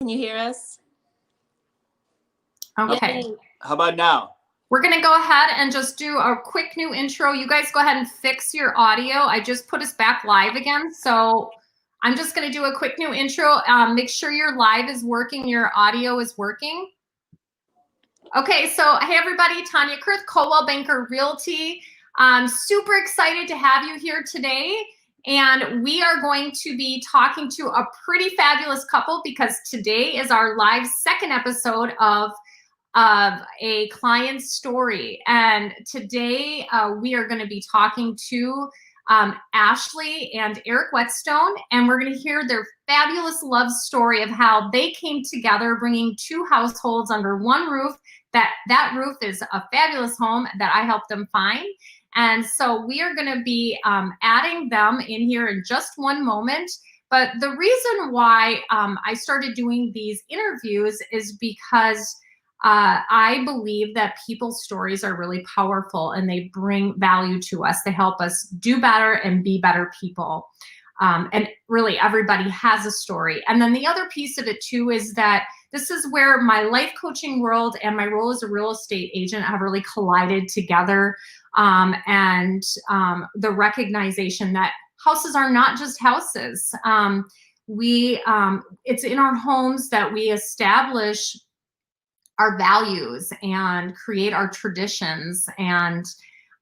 Can you hear us? Okay. Yay. How about now? We're going to go ahead and just do a quick new intro. You guys go ahead and fix your audio. I just put us back live again. So I'm just going to do a quick new intro. Make sure your live is working, your audio is working. Okay, so hey everybody, Tanya Kurth, Coldwell Banker Realty. I'm super excited to have you here today. And we are going to be talking to a pretty fabulous couple because today is our live second episode of a client's story. And today we are going to be talking to Ashley and Eric Whetstone, and we're going to hear their fabulous love story of how they came together, bringing two households under one roof. That roof is a fabulous home that I helped them find. And so we are going to be adding them in here in just one moment. But the reason why I started doing these interviews is because I believe that people's stories are really powerful and they bring value to us. They help us do better and be better people. And really everybody has a story. And then the other piece of it too is that this is where my life coaching world and my role as a real estate agent have really collided together. And the recognition that houses are not just houses. It's in our homes that we establish our values and create our traditions, and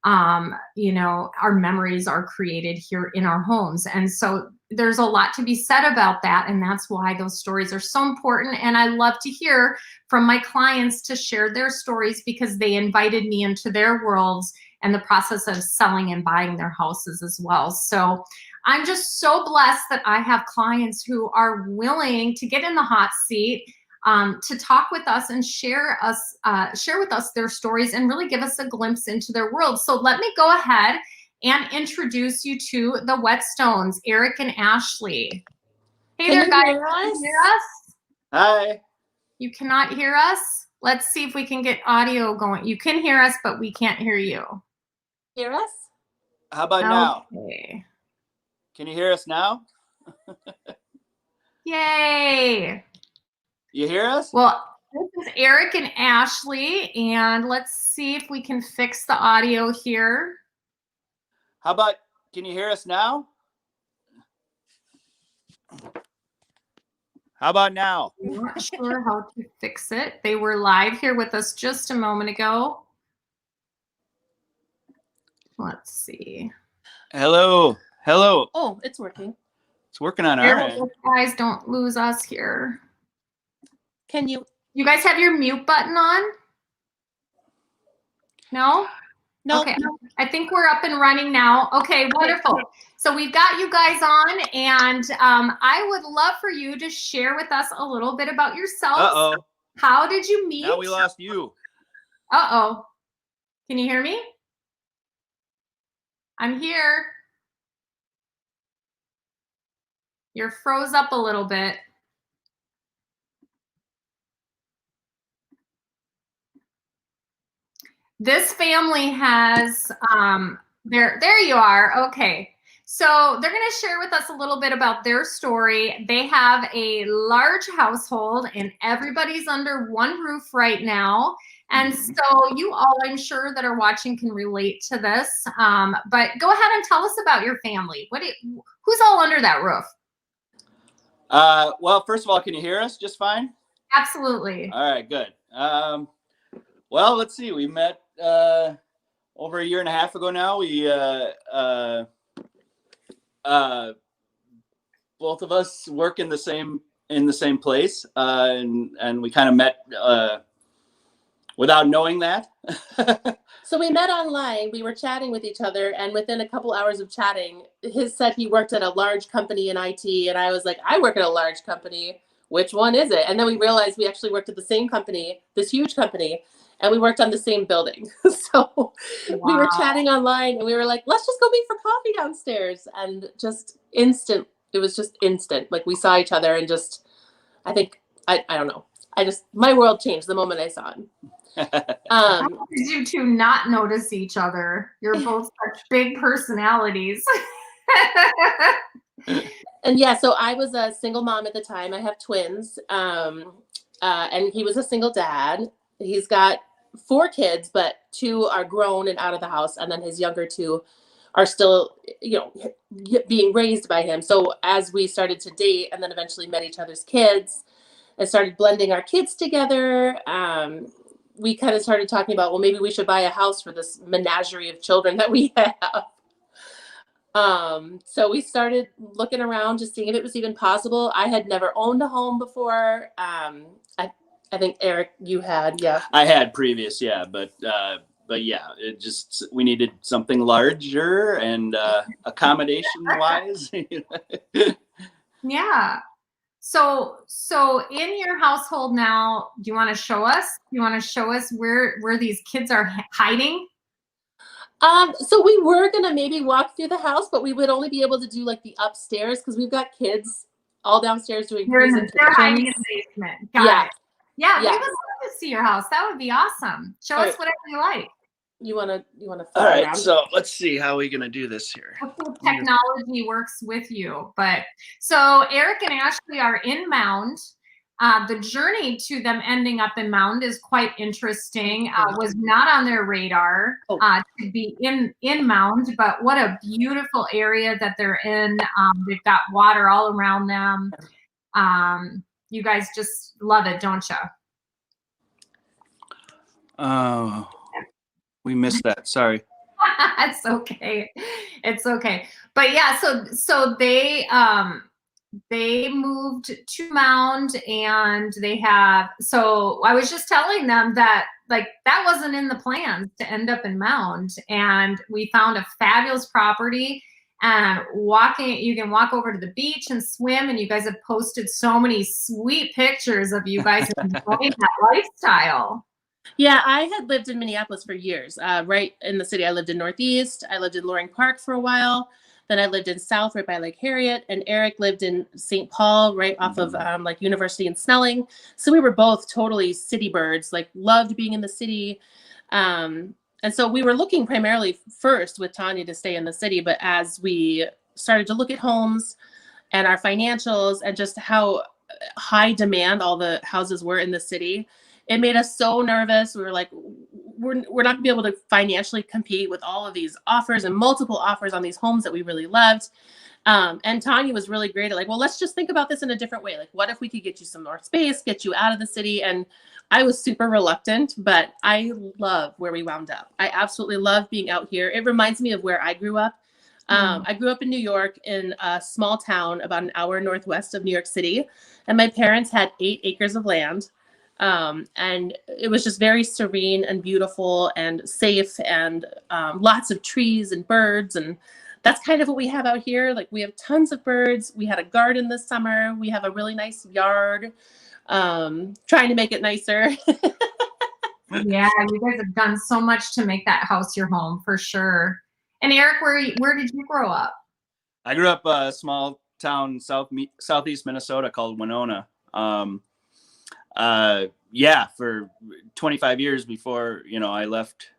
our memories are created here in our homes. And so there's a lot to be said about that, and that's why those stories are so important. And I love to hear from my clients to share their stories because they invited me into their worlds and the process of selling and buying their houses as well. So I'm just so blessed that I have clients who are willing to get in the hot seat, to talk with us and share with us their stories and really give us a glimpse into their world. So let me go ahead and introduce you to the Whetstones, Eric and Ashley. Hey there, guys. Can you hear us? Hi. You cannot hear us? Let's see if we can get audio going. You can hear us, but we can't hear you. Hear us? How about now? Okay. Can you hear us now? Yay. You hear us? Well, this is Eric and Ashley, and let's see if we can fix the audio here. How about, can you hear us now? How about now? I'm not sure how to fix it. They were live here with us just a moment ago. Let's see. Hello. Hello. Oh, it's working. It's working on our end. Guys, don't lose us here. Can you guys have your mute button on? No? No. Okay. I think we're up and running now. Okay, wonderful. So we've got you guys on, and I would love for you to share with us a little bit about yourselves. Uh-oh. How did you meet? Now we lost you. Uh-oh. Can you hear me? I'm here. You're froze up a little bit. This family has, there you are, okay. So they're gonna share with us a little bit about their story. They have a large household and everybody's under one roof right now. And so you all, I'm sure, that are watching can relate to this. But go ahead and tell us about your family. Who's all under that roof? Well, first of all, can you hear us just fine? Absolutely. All right, good. Well, let's see. We met over a year and a half ago now. We both of us work in the same place, and we kind of met without knowing that. So we met online. We were chatting with each other, and within a couple hours of chatting, his said he worked at a large company in IT, and I was like, I work at a large company. Which one is it? And then we realized we actually worked at the same company, this huge company, and we worked on the same building. So we were chatting online, and we were like, let's just go meet for coffee downstairs. And just instant, it was just instant. Like we saw each other and just, I think, I don't know. My world changed the moment I saw him. How did you two not notice each other? You're both such big personalities. And yeah, so I was a single mom at the time. I have twins. And he was a single dad. He's got 4 kids, but 2 are grown and out of the house. And then his younger 2 are still, being raised by him. So as we started to date and then eventually met each other's kids and started blending our kids together, we kind of started talking about, well, maybe we should buy a house for this menagerie of children that we have. So we started looking around, just seeing if it was even possible. I had never owned a home before. I think Eric, you had, yeah. I had previous, yeah, but yeah, it just, we needed something larger and accommodation wise. Yeah. So in your household now, do you want to show us? Do you want to show us where these kids are hiding? So we were gonna maybe walk through the house, but we would only be able to do like the upstairs because we've got kids all downstairs doing presentations. They're hiding in the basement. Got it. Yeah, we would love to see your house. That would be awesome. Show us whatever you like. You wanna all right, around? So let's see how we're gonna do this here. Hopefully technology works with you. But so Eric and Ashley are in Mound. The journey to them ending up in Mound is quite interesting. Was not on their radar to be in Mound, but what a beautiful area that they're in. They've got water all around them. You guys just love it, don't you? Oh, we missed that. Sorry. It's okay. It's okay. But yeah, so they moved to Mound, and they have, so I was just telling them that like that wasn't in the plans to end up in Mound, and we found a fabulous property, and you can walk over to the beach and swim, and you guys have posted so many sweet pictures of you guys enjoying that lifestyle. Yeah, I had lived in Minneapolis for years, right in the city. I lived in Northeast. I lived in Loring Park for a while. Then I lived in South, right by Lake Harriet, and Eric lived in St. Paul, right off of like University and Snelling. So we were both totally city birds, like loved being in the city. And so we were looking primarily first with Tanya to stay in the city. But as we started to look at homes and our financials and just how high demand all the houses were in the city, it made us so nervous. We were like, we're not gonna be able to financially compete with all of these offers and multiple offers on these homes that we really loved. And Tanya was really great at like, well, let's just think about this in a different way. Like, what if we could get you some more space, get you out of the city? And I was super reluctant, but I love where we wound up. I absolutely love being out here. It reminds me of where I grew up. I grew up in New York in a small town about an hour northwest of New York City. And my parents had 8 acres of land. And it was just very serene and beautiful and safe, and lots of trees and birds. And that's kind of what we have out here. Like, we have tons of birds. We had a garden this summer. We have a really nice yard, trying to make it nicer. Yeah, you guys have done so much to make that house your home for sure. And Eric, where did you grow up? I grew up a small town southeast Minnesota called Winona. For 25 years before, I left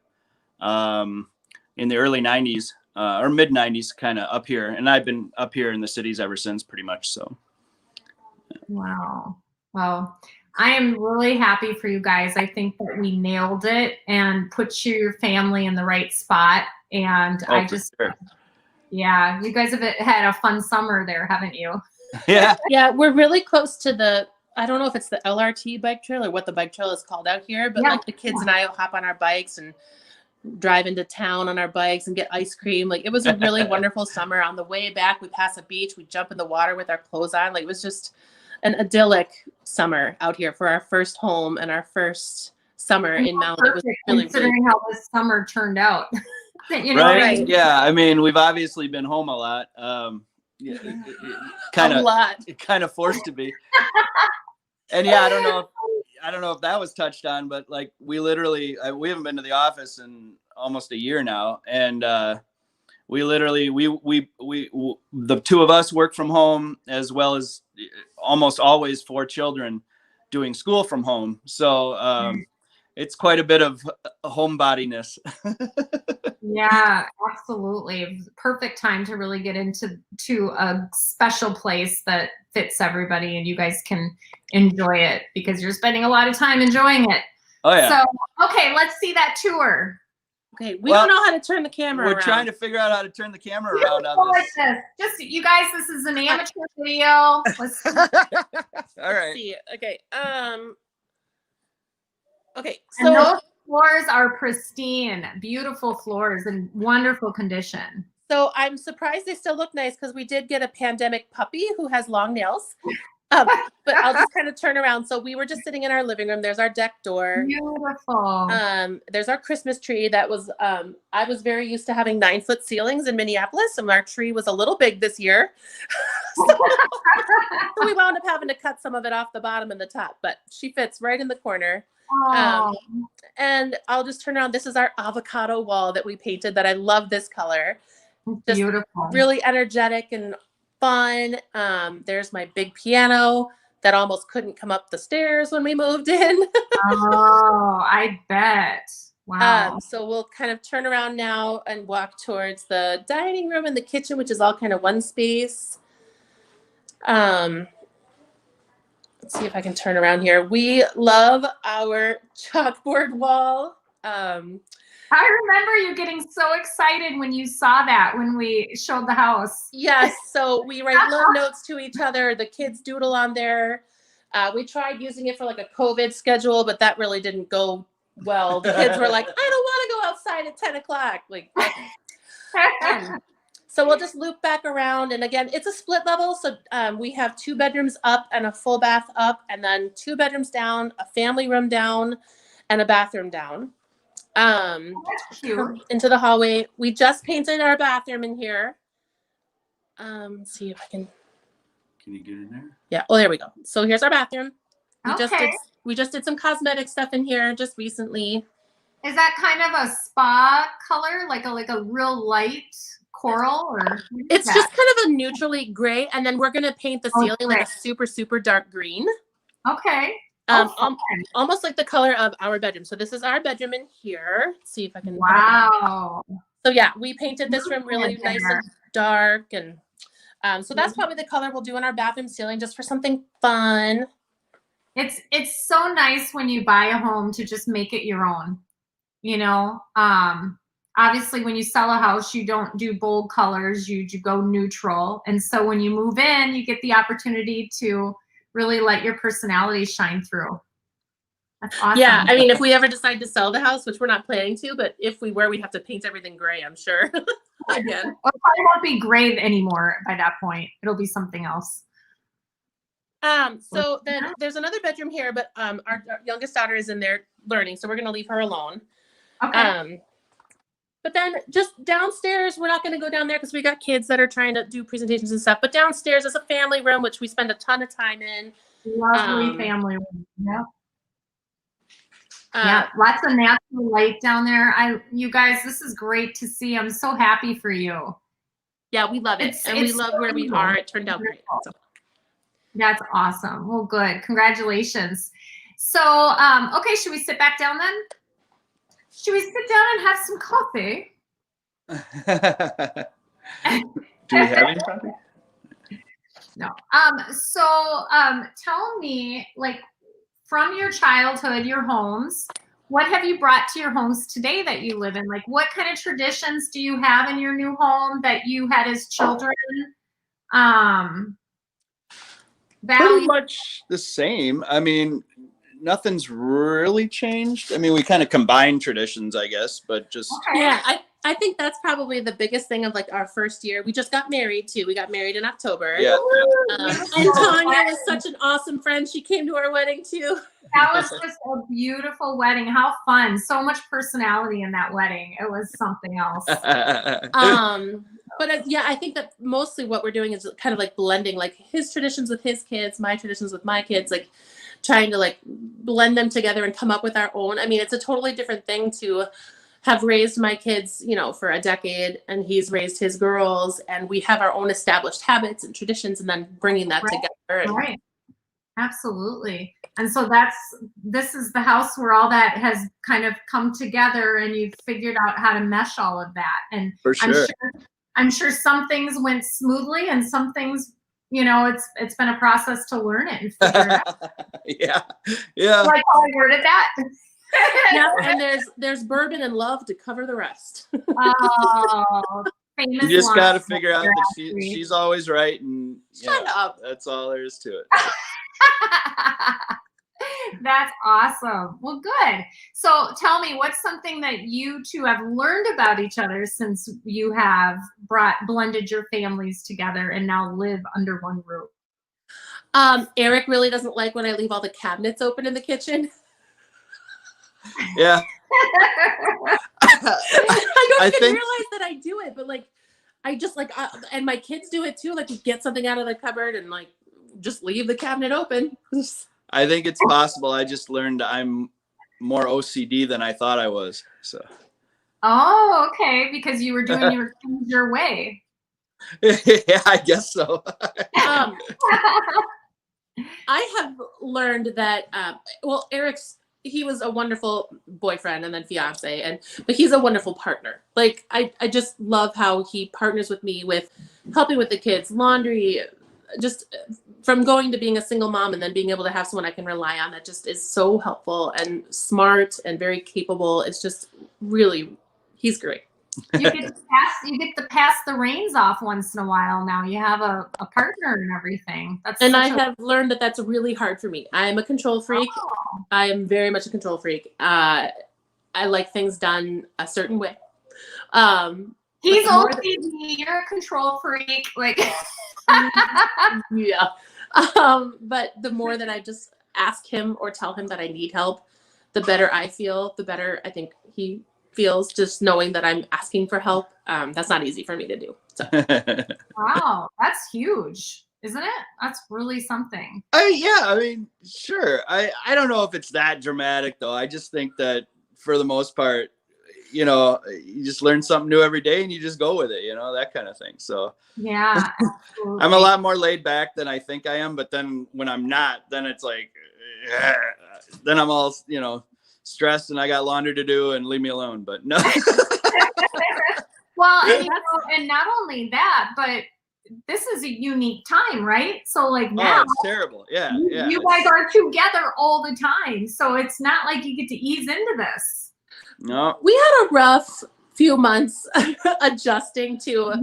in the early 90s or mid 90s, kind of up here. And I've been up here in the cities ever since, pretty much. So. Wow. Well, I am really happy for you guys. I think that we nailed it and put your family in the right spot. And yeah, you guys have had a fun summer there, haven't you? Yeah. Yeah, we're really close to I don't know if it's the LRT bike trail or what the bike trail is called out here, but like the kids and I will hop on our bikes and drive into town on our bikes and get ice cream. Like, it was a really wonderful summer. On the way back, we pass a beach, we jump in the water with our clothes on. Like, it was just an idyllic summer out here for our first home and our first summer in Mound. It was really, considering how this summer turned out. Right? Yeah, I mean, we've obviously been home a lot. Kind of forced to be. And yeah, I don't know if that was touched on, but like, we literally, we haven't been to the office in almost a year now. And we literally, the 2 of us work from home, as well as almost always 4 children doing school from home. So it's quite a bit of homebodiness. Yeah, absolutely. Perfect time to really get into a special place that fits everybody, and you guys can enjoy it because you're spending a lot of time enjoying it. Oh yeah. So, okay, let's see that tour. Okay, we don't know how to turn the camera We're around. trying to figure out how to turn the camera around on Like this. this. Just you guys, this is an amateur video. Let's All right. Let's see. Okay. Okay. and So those floors are pristine, beautiful floors in wonderful condition. So I'm surprised they still look nice because we did get a pandemic puppy who has long nails. But I'll just kind of turn around. So we were just sitting in our living room. There's our deck door. Beautiful. There's our Christmas tree that was, I was very used to having 9-foot ceilings in Minneapolis, and our tree was a little big this year. So we wound up having to cut some of it off the bottom and the top, but she fits right in the corner. And I'll just turn around. This is our avocado wall that we painted that I love this color. Just beautiful. Really energetic and fun. There's my big piano that almost couldn't come up the stairs when we moved in. Oh, I bet. Wow. So we'll kind of turn around now and walk towards the dining room and the kitchen, which is all kind of one space. Let's see if I can turn around here. We love our chalkboard wall. I remember you getting so excited when you saw that when we showed the house. Yes, so we write love notes to each other. The kids doodle on there. We tried using it for like a COVID schedule, but that really didn't go well. The kids were like, I don't want to go outside at 10 o'clock. Like, so we'll just loop back around. And again, it's a split level. So we have 2 bedrooms up and a full bath up, and then 2 bedrooms down, a family room down, and a bathroom down. That's cute. Into the hallway. We just painted our bathroom in here. Let's see if I can you get in there? Yeah. Oh, there we go. So here's our bathroom. Okay. We just did some cosmetic stuff in here just recently. Is that kind of a spa color, like a real light coral, or it's just kind of a neutrally gray, and then we're gonna paint the ceiling like a super, super dark green. Okay. Almost like the color of our bedroom. So this is our bedroom in here. Let's see if I can. Wow. So yeah, we painted this room really nice and dark, and so that's probably the color we'll do in our bathroom ceiling, just for something fun. It's so nice when you buy a home to just make it your own. You know, obviously when you sell a house, you don't do bold colors, you go neutral. And so when you move in, you get the opportunity to really let your personality shine through. That's awesome. Yeah, I mean, if we ever decide to sell the house, which we're not planning to, but if we were, we'd have to paint everything gray, I'm sure. Again. Well, it probably won't be gray anymore by that point. It'll be something else. So then there's another bedroom here, but our youngest daughter is in there learning, so we're gonna leave her alone. Okay. But then just downstairs, we're not going to go down there because we got kids that are trying to do presentations and stuff. But downstairs is a family room, which we spend a ton of time in. Lovely family room. Yeah. Yeah, lots of natural light down there. You guys, this is great to see. I'm so happy for you. Yeah, we love it. And we love where we are. It turned out great. So. That's awesome. Well, good. Congratulations. So, okay, should we sit back down then? Should we sit down and have some coffee? Do we have any coffee? No. So tell me, like, from your childhood, your homes, what have you brought to your homes today that you live in? Like, what kind of traditions do you have in your new home that you had as children? Pretty much the same. I mean, nothing's really changed. I mean, we kind of combine traditions, I guess, but just yeah, I think that's probably the biggest thing of like our first year. We just got married too. We got married in October. Yeah. And Tanya was such an awesome friend. She came to our wedding too. That was just a beautiful wedding. How fun. So much personality in that wedding. It was something else. But yeah, I think that mostly what we're doing is kind of like blending like his traditions with his kids, my traditions with my kids, like trying to like blend them together and come up with our own. I mean, it's a totally different thing to have raised my kids, you know, for a decade, and he's raised his girls, and we have our own established habits and traditions, and then bringing that together. And, Absolutely. And so this is the house where all that has kind of come together and you've figured out how to mesh all of that. And For sure. I'm sure some things went smoothly and some things, it's been a process to learn it and figure it out. Yeah. Like how I worded that. Yeah, and there's bourbon and love to cover the rest. Oh, famous You just got to line. figure out that she's always right, and Shut up. that's all there is to it. That's awesome. Well, good. So tell me, what's something that you two have learned about each other since you have blended your families together and now live under one roof? Eric really doesn't like when I leave all the cabinets open in the kitchen. Yeah. I don't even realize that I do it, but like, I just like, and my kids do it too. Like, you get something out of the cupboard and like, just leave the cabinet open. I think it's possible. I just learned I'm more OCD than I thought I was. So. Oh, okay. Because you were doing your way. Yeah, I guess so. I have learned that, he was a wonderful boyfriend and then fiance, but he's a wonderful partner. Like, I just love how he partners with me with helping with the kids, laundry, just from going to being a single mom and then being able to have someone I can rely on that just is so helpful and smart and very capable. It's just really, he's great. You get to pass the reins off once in a while now. You have a partner and everything. I have learned that that's really hard for me. I'm a control freak. Oh. I am very much a control freak. I like things done a certain way. He's OCD, you're a control freak. Like, yeah. But the more that I just ask him or tell him that I need help, the better I feel, the better I think he feels, just knowing that I'm asking for help. That's not easy for me to do. So. Wow, that's huge, isn't it? That's really something. I mean, sure. I don't know if it's that dramatic though. I just think that for the most part, you just learn something new every day and you just go with it, that kind of thing. So yeah, absolutely. I'm a lot more laid back than I think I am. But then when I'm not, then it's like, then I'm all, stressed and I got laundry to do and leave me alone. But no. Well, and not only that, but this is a unique time, right? So like now, it's terrible. Yeah, you guys are together all the time, so it's not like you get to ease into this. No, we had a rough few months adjusting to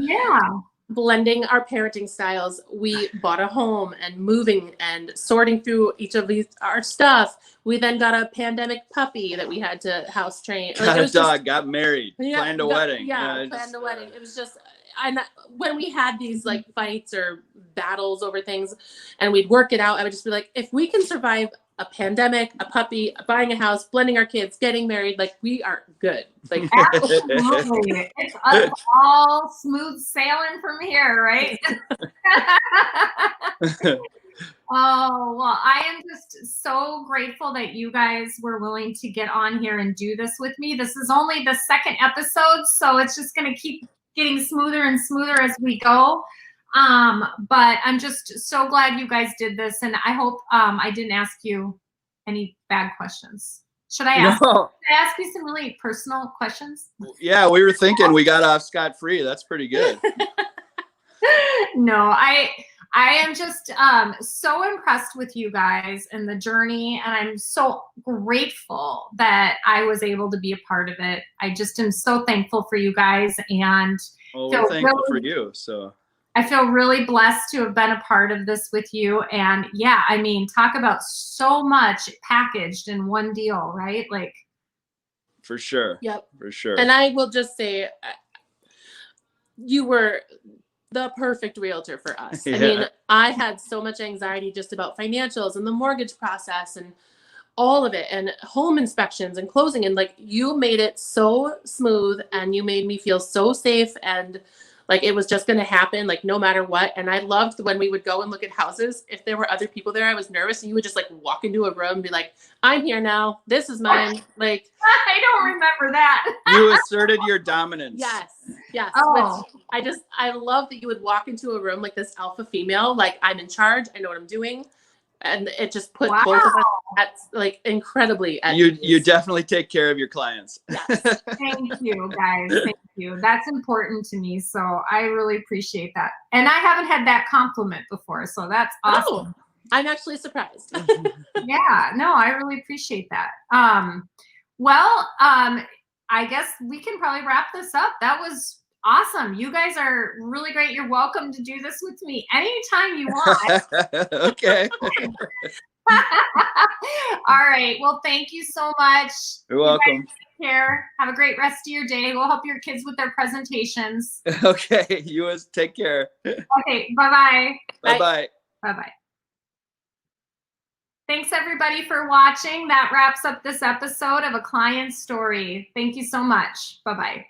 blending our parenting styles. We bought a home and moving and sorting through each of our stuff. We then got a pandemic puppy that we had to house train. Got a dog, got married, planned a wedding. Yeah, planned a wedding. It was just, when we had these like fights or battles over things and we'd work it out, I would just be like, if we can survive a pandemic, a puppy, buying a house, blending our kids, getting married, like we are good. Like absolutely. It's all smooth sailing from here, right? Oh, well, I am just so grateful that you guys were willing to get on here and do this with me. This is only the second episode, so it's just going to keep getting smoother and smoother as we go. But I'm just so glad you guys did this, and I hope I didn't ask you any bad questions. Should I ask you some really personal questions? Yeah, we were thinking we got off scot-free. That's pretty good. No, I am just so impressed with you guys and the journey, and I'm so grateful that I was able to be a part of it. I just am so thankful for you guys, and we're thankful for you. So I feel really blessed to have been a part of this with you. And yeah, I mean, talk about so much packaged in one deal, right? Like, for sure. Yep. For sure. And I will just say, you were the perfect realtor for us. Yeah. I mean, I had so much anxiety just about financials and the mortgage process and all of it and home inspections and closing. And like, you made it so smooth and you made me feel so safe and like it was just going to happen, like no matter what. And I loved when we would go and look at houses. If there were other people there, I was nervous and you would just like walk into a room and be like, I'm here now. This is mine. Like, I don't remember that. You asserted your dominance. Yes. Yes. Oh. I love that you would walk into a room like this alpha female, like I'm in charge. I know what I'm doing. And it just put Wow. both of us at like incredibly at You ease. definitely take care of your clients. Yes. Thank you, guys. Thank you. That's important to me. So I really appreciate that. And I haven't had that compliment before. So that's awesome. Oh, I'm actually surprised. Yeah, no, I really appreciate that. I guess we can probably wrap this up. That was awesome. You guys are really great. You're welcome to do this with me anytime you want. Okay. All right. Well, thank you so much. You're welcome. Take care. Have a great rest of your day. We'll help your kids with their presentations. Okay. You take care. Okay. Bye-bye. Bye-bye. Bye-bye. Thanks everybody for watching. That wraps up this episode of A Client Story. Thank you so much. Bye-bye.